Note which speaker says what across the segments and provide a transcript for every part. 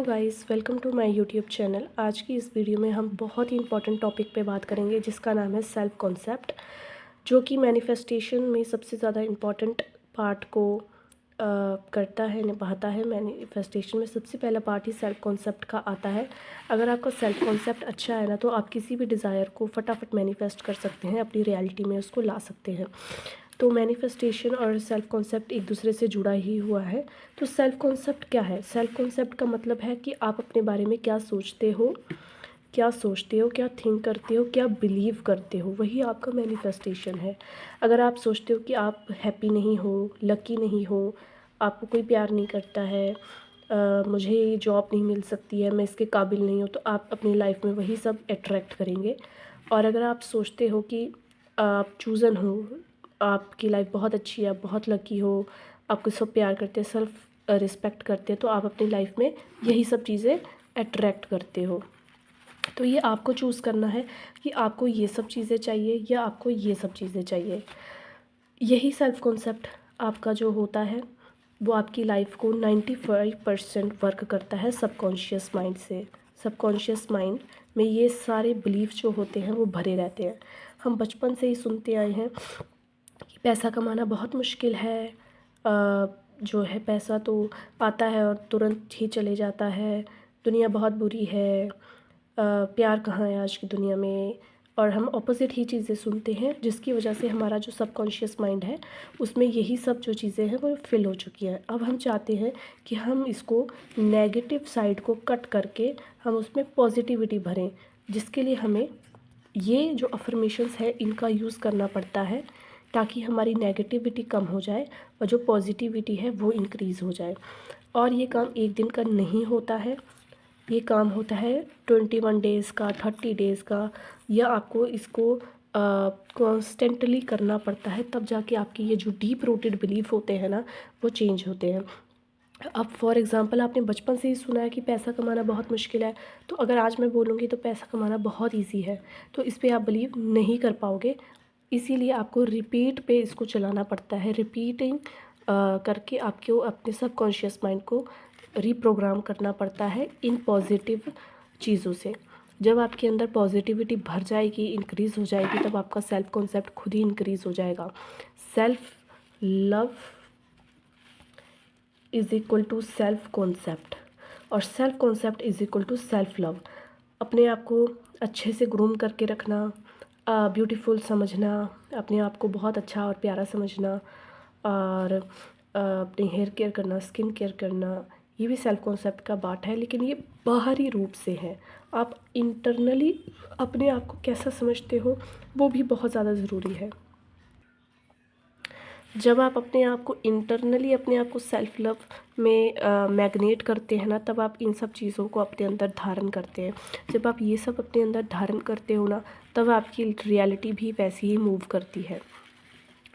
Speaker 1: Guys, welcome to my YouTube channel. आज की इस वीडियो में हम बहुत ही इंपॉर्टेंट टॉपिक पे बात करेंगे जिसका नाम है सेल्फ कॉन्सेप्ट, जो कि मैनिफेस्टेशन में सबसे ज़्यादा इम्पॉर्टेंट पार्ट को करता है, निभाता है। मैनिफेस्टेशन में सबसे पहला पार्ट ही सेल्फ कॉन्सेप्ट का आता है। अगर आपका सेल्फ कॉन्सेप्ट अच्छा है ना, तो आप किसी भी डिज़ायर को फटाफट मैनिफेस्ट कर सकते हैं, अपनी रियलिटी में उसको ला सकते हैं। तो मैनिफेस्टेशन और सेल्फ कॉन्सेप्ट एक दूसरे से जुड़ा ही हुआ है। तो सेल्फ कॉन्सेप्ट क्या है? सेल्फ कॉन्सेप्ट का मतलब है कि आप अपने बारे में क्या सोचते हो, क्या थिंक करते हो, क्या बिलीव करते हो, वही आपका मैनिफेस्टेशन है। अगर आप सोचते हो कि आप हैप्पी नहीं हो, लकी नहीं हो, आपको कोई प्यार नहीं करता है, मुझे ये जॉब नहीं मिल सकती है, मैं इसके काबिल नहीं हूँ, तो आप अपनी लाइफ में वही सब अट्रैक्ट करेंगे। और अगर आप सोचते हो कि आप चूज़न हो, आपकी लाइफ बहुत अच्छी है, आप बहुत लकी हो, आपको सब प्यार करते हैं, सेल्फ रिस्पेक्ट करते हैं, तो आप अपनी लाइफ में यही सब चीज़ें अट्रैक्ट करते हो। तो ये आपको चूज़ करना है कि आपको ये सब चीज़ें चाहिए या आपको ये सब चीज़ें चाहिए। यही सेल्फ कॉन्सेप्ट आपका जो होता है वो आपकी लाइफ को 95% वर्क करता है सबकॉन्शियस माइंड से। सबकॉन्शियस माइंड में ये सारे बिलीफ जो होते हैं वो भरे रहते हैं। हम बचपन से ही सुनते आए हैं कि पैसा कमाना बहुत मुश्किल है, जो है पैसा तो आता है और तुरंत ही चले जाता है, दुनिया बहुत बुरी है, प्यार कहाँ है आज की दुनिया में। और हम ऑपोजिट ही चीज़ें सुनते हैं, जिसकी वजह से हमारा जो सबकॉन्शियस माइंड है उसमें यही सब जो चीज़ें हैं वो फिल हो चुकी हैं। अब हम चाहते हैं कि हम इसको नेगेटिव साइड को कट करके हम उसमें पॉजिटिविटी भरें, जिसके लिए हमें ये जो अफर्मेशंस है इनका यूज़ करना पड़ता है, ताकि हमारी नेगेटिविटी कम हो जाए और जो पॉजिटिविटी है वो इंक्रीज़ हो जाए। और ये काम एक दिन का नहीं होता है, ये काम होता है 21 डेज़ का, 30 डेज़ का, या आपको इसको कॉन्स्टेंटली करना पड़ता है, तब जाके आपकी ये जो डीप रूटेड बिलीफ होते हैं ना वो चेंज होते हैं। अब फॉर एग्ज़ाम्पल आपने बचपन से ही सुना है कि पैसा कमाना बहुत मुश्किल है, तो अगर आज मैं बोलूँगी तो पैसा कमाना बहुत ईजी है, तो इस पे आप बिलीव नहीं कर पाओगे। इसीलिए आपको रिपीट पे इसको चलाना पड़ता है। रिपीटिंग करके आपको अपने सबकॉन्शियस माइंड को रीप्रोग्राम करना पड़ता है इन पॉजिटिव चीज़ों से। जब आपके अंदर पॉजिटिविटी भर जाएगी, इंक्रीज़ हो जाएगी, तब आपका सेल्फ कॉन्सेप्ट खुद ही इंक्रीज़ हो जाएगा। Self love is equal to self concept, और self concept is equal to self love. अपने आप को अच्छे से ग्रूम करके रखना, ब्यूटीफुल समझना, अपने आप को बहुत अच्छा और प्यारा समझना, और अपने हेयर केयर करना, स्किन केयर करना, ये भी सेल्फ कॉन्सेप्ट का पार्ट है। लेकिन ये बाहरी रूप से है, आप इंटरनली अपने आप को कैसा समझते हो वो भी बहुत ज़्यादा ज़रूरी है। जब आप अपने आप को इंटरनली अपने आप को सेल्फ लव में मैग्नेट करते हैं ना, तब आप इन सब चीज़ों को अपने अंदर धारण करते हैं। जब आप ये सब अपने अंदर धारण करते हो ना, तब आपकी रियलिटी भी वैसे ही मूव करती है।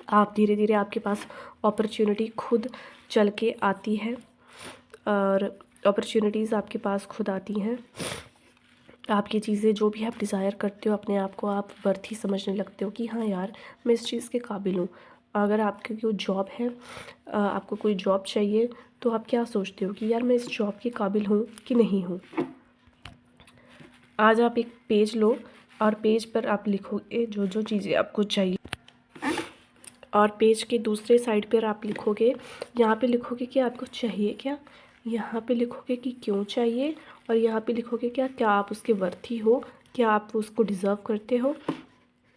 Speaker 1: आप धीरे धीरे आपके पास अपॉर्चुनिटी खुद चल के आती है, और अपॉर्चुनिटीज़ आपके पास खुद आती हैं। आपकी चीज़ें जो भी आप डिज़ायर करते हो, अपने आप को आप वर्थ ही समझने लगते हो कि हाँ यार, मैं इस चीज़ के काबिल हूँ। अगर आपकी कोई जॉब है, आपको कोई जॉब चाहिए, तो आप क्या सोचते हो कि यार मैं इस जॉब के काबिल हूँ कि नहीं हूँ। आज आप एक पेज लो और पेज पर आप लिखोगे जो जो चीज़ें आपको चाहिए, और पेज के दूसरे साइड पर आप लिखोगे, यहाँ पे लिखोगे कि आपको चाहिए क्या, यहाँ पे लिखोगे कि क्यों चाहिए, और यहाँ पे लिखोगे क्या आप उसके वर्थी हो, क्या आप उसको डिज़र्व करते हो।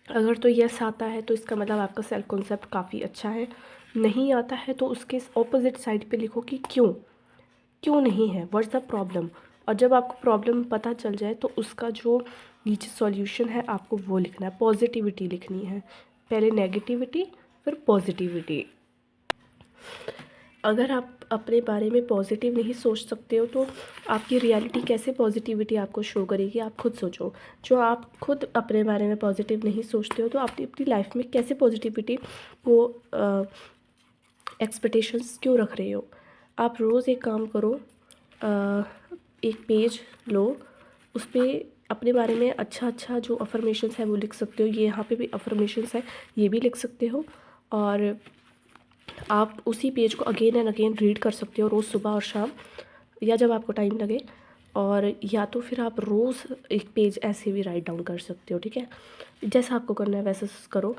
Speaker 1: अगर तो यस आता है तो इसका मतलब आपका सेल्फ कॉन्सेप्ट काफ़ी अच्छा है। नहीं आता है तो उसके ऑपोजिट साइड पे लिखो कि क्यों नहीं है, व्हाट्स द प्रॉब्लम। और जब आपको प्रॉब्लम पता चल जाए तो उसका जो नीचे सॉल्यूशन है आपको वो लिखना है, पॉजिटिविटी लिखनी है। पहले नेगेटिविटी फिर पॉजिटिविटी। अगर आप अपने बारे में पॉजिटिव नहीं सोच सकते हो तो आपकी रियलिटी कैसे पॉजिटिविटी आपको शो करेगी, आप खुद सोचो। जो आप खुद अपने बारे में पॉजिटिव नहीं सोचते हो तो आप अपनी लाइफ में कैसे पॉजिटिविटी को एक्सपेक्टेशंस क्यों रख रहे हो। आप रोज़ एक काम करो, एक पेज लो, उस पर अपने बारे में अच्छा जो अफर्मेशंस है वो लिख सकते हो। ये यहाँ पे भी अफर्मेशंस है, ये भी लिख सकते हो, और आप उसी पेज को अगेन एंड अगेन रीड कर सकते हो रोज़ सुबह और शाम। या जब आपको टाइम लगे, और या तो फिर आप रोज़ एक पेज ऐसे भी राइट डाउन कर सकते हो, ठीक है। जैसा आपको करना है वैसे करो।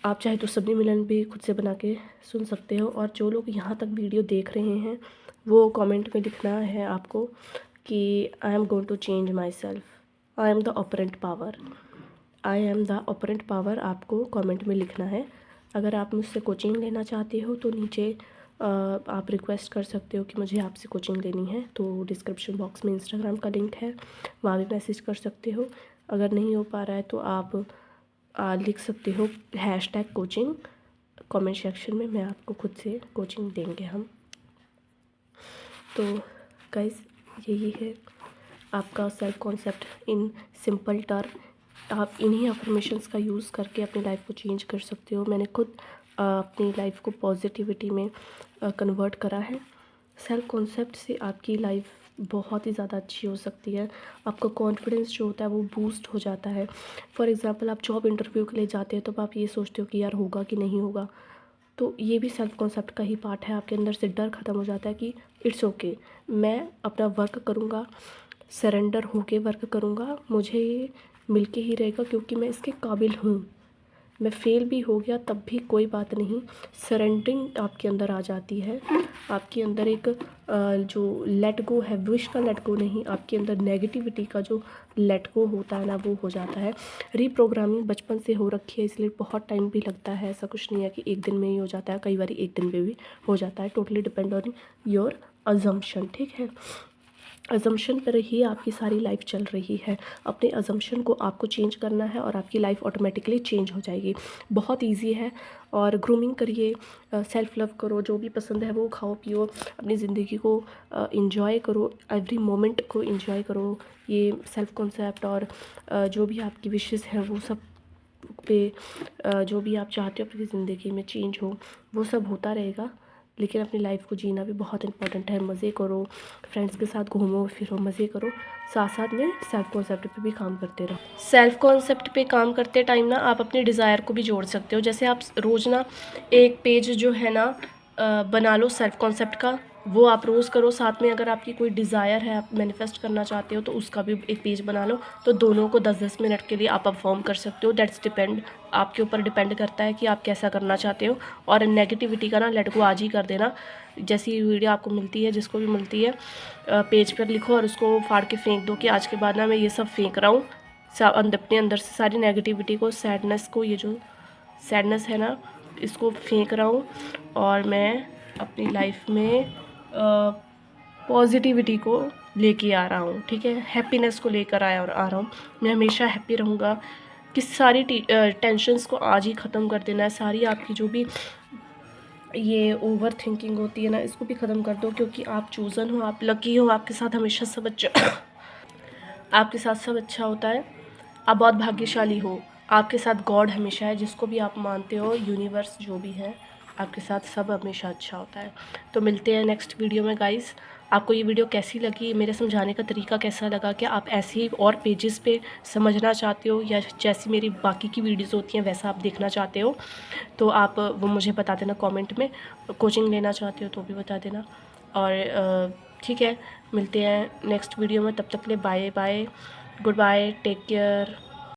Speaker 1: आप चाहे तो सब्जी मिलन भी खुद से बना के सुन सकते हो। और जो लोग यहाँ तक वीडियो देख रहे हैं वो कमेंट में लिखना है आपको कि I am going to change myself, I am the operant power, I am the operant power, आपको कमेंट में लिखना है। अगर आप मुझसे कोचिंग लेना चाहते हो तो नीचे आप रिक्वेस्ट कर सकते हो कि मुझे आपसे कोचिंग लेनी है, तो डिस्क्रिप्शन बॉक्स में इंस्टाग्राम का लिंक है, वहाँ भी मैसेज कर सकते हो। अगर नहीं हो पा रहा है तो आप लिख सकते हो #कोचिंग कमेंट सेक्शन में, मैं आपको खुद से कोचिंग देंगे हम। तो गाइस यही है आपका self concept in simple term. आप इन्हीं अफर्मेशंस का यूज़ करके अपनी लाइफ को चेंज कर सकते हो। मैंने खुद अपनी लाइफ को पॉजिटिविटी में कन्वर्ट करा है। सेल्फ कॉन्सेप्ट से आपकी लाइफ बहुत ही ज़्यादा अच्छी हो सकती है। आपका कॉन्फिडेंस जो होता है वो बूस्ट हो जाता है। फॉर एग्ज़ाम्पल आप जॉब इंटरव्यू के लिए जाते हैं तो आप ये सोचते हो कि यार होगा कि नहीं होगा, तो ये भी सेल्फ कॉन्सेप्ट का ही पार्ट है। आपके अंदर से डर ख़त्म हो जाता है कि इट्स ओके, मैं अपना वर्क करूँगा, सरेंडर होके वर्क करूँगा, मुझे ये मिल के ही रहेगा क्योंकि मैं इसके काबिल हूँ। मैं फ़ेल भी हो गया तब भी कोई बात नहीं, सरेंडरिंग आपके अंदर आ जाती है। आपके अंदर एक जो लेट गो है, विश का लेट गो नहीं, आपके अंदर नेगेटिविटी का जो लेट गो होता है ना, वो हो जाता है। रीप्रोग्रामिंग बचपन से हो रखी है इसलिए बहुत टाइम भी लगता है। ऐसा कुछ नहीं है कि एक दिन में ही हो जाता है, कई बार एक दिन में भी हो जाता है। Totally depend on your assumption, ठीक है। अजम्पशन पर ही आपकी सारी लाइफ चल रही है। अपने अजम्पशन को आपको चेंज करना है और आपकी लाइफ ऑटोमेटिकली चेंज हो जाएगी। बहुत इजी है। और ग्रूमिंग करिए, सेल्फ लव करो, जो भी पसंद है वो खाओ पियो, अपनी ज़िंदगी को इंजॉय करो, एवरी मोमेंट को इंजॉय करो। ये सेल्फ कॉन्सेप्ट और जो भी आपकी विशेस हैं वो सब पे जो भी आप चाहते हो अपनी ज़िंदगी में चेंज हो वो सब होता रहेगा। लेकिन अपनी लाइफ को जीना भी बहुत इंपॉर्टेंट है। मज़े करो, फ्रेंड्स के साथ घूमो फिरो, मज़े करो, साथ साथ में सेल्फ कॉन्सेप्ट पे भी काम करते रहो। सेल्फ कॉन्सेप्ट पे काम करते टाइम ना आप अपने डिज़ायर को भी जोड़ सकते हो। जैसे आप रोज़ ना एक पेज जो है ना बना लो सेल्फ कॉन्सेप्ट का, वो आप रोज़ करो। साथ में अगर आपकी कोई डिज़ायर है, आप मैनिफेस्ट करना चाहते हो तो उसका भी एक पेज बना लो। तो दोनों को 10-10 मिनट के लिए आप परफॉर्म कर सकते हो। दैट्स डिपेंड, आपके ऊपर डिपेंड करता है कि आप कैसा करना चाहते हो। और नेगेटिविटी का ना लेट गो आज ही कर देना। जैसी वीडियो आपको मिलती है, जिसको भी मिलती है, पेज पर लिखो और उसको फाड़ के फेंक दो कि आज के बाद ना मैं ये सब फेंक रहा हूँ। अपने अंदर से सारी नेगेटिविटी को, सैडनेस को, ये जो सैडनेस है ना, इसको फेंक रहा हूँ और मैं अपनी लाइफ में पॉजिटिविटी को लेके आ रहा हूँ, ठीक है। हैप्पीनेस को लेकर आ रहा हूँ। मैं हमेशा हैप्पी रहूँगा। कि सारी टेंशन्स को आज ही ख़त्म कर देना है। सारी आपकी जो भी ये ओवर थिंकिंग होती है ना, इसको भी ख़त्म कर दो, क्योंकि आप चूज़न हो, आप लकी हो, आपके साथ हमेशा सब अच्छा आपके साथ सब अच्छा होता है। आप बहुत भाग्यशाली हो, आपके साथ गॉड हमेशा है, जिसको भी आप मानते हो, यूनिवर्स जो भी है, आपके साथ सब हमेशा अच्छा होता है। तो मिलते हैं नेक्स्ट वीडियो में गाइस। आपको ये वीडियो कैसी लगी, मेरे समझाने का तरीका कैसा लगा, क्या आप ऐसे ही और पेजेस पे समझना चाहते हो या जैसी मेरी बाकी की वीडियोस होती हैं वैसा आप देखना चाहते हो, तो आप वो मुझे बता देना कमेंट में। कोचिंग लेना चाहते हो तो भी बता देना। और ठीक है, मिलते हैं नेक्स्ट वीडियो में। तब तक के लिए bye bye, goodbye, take care.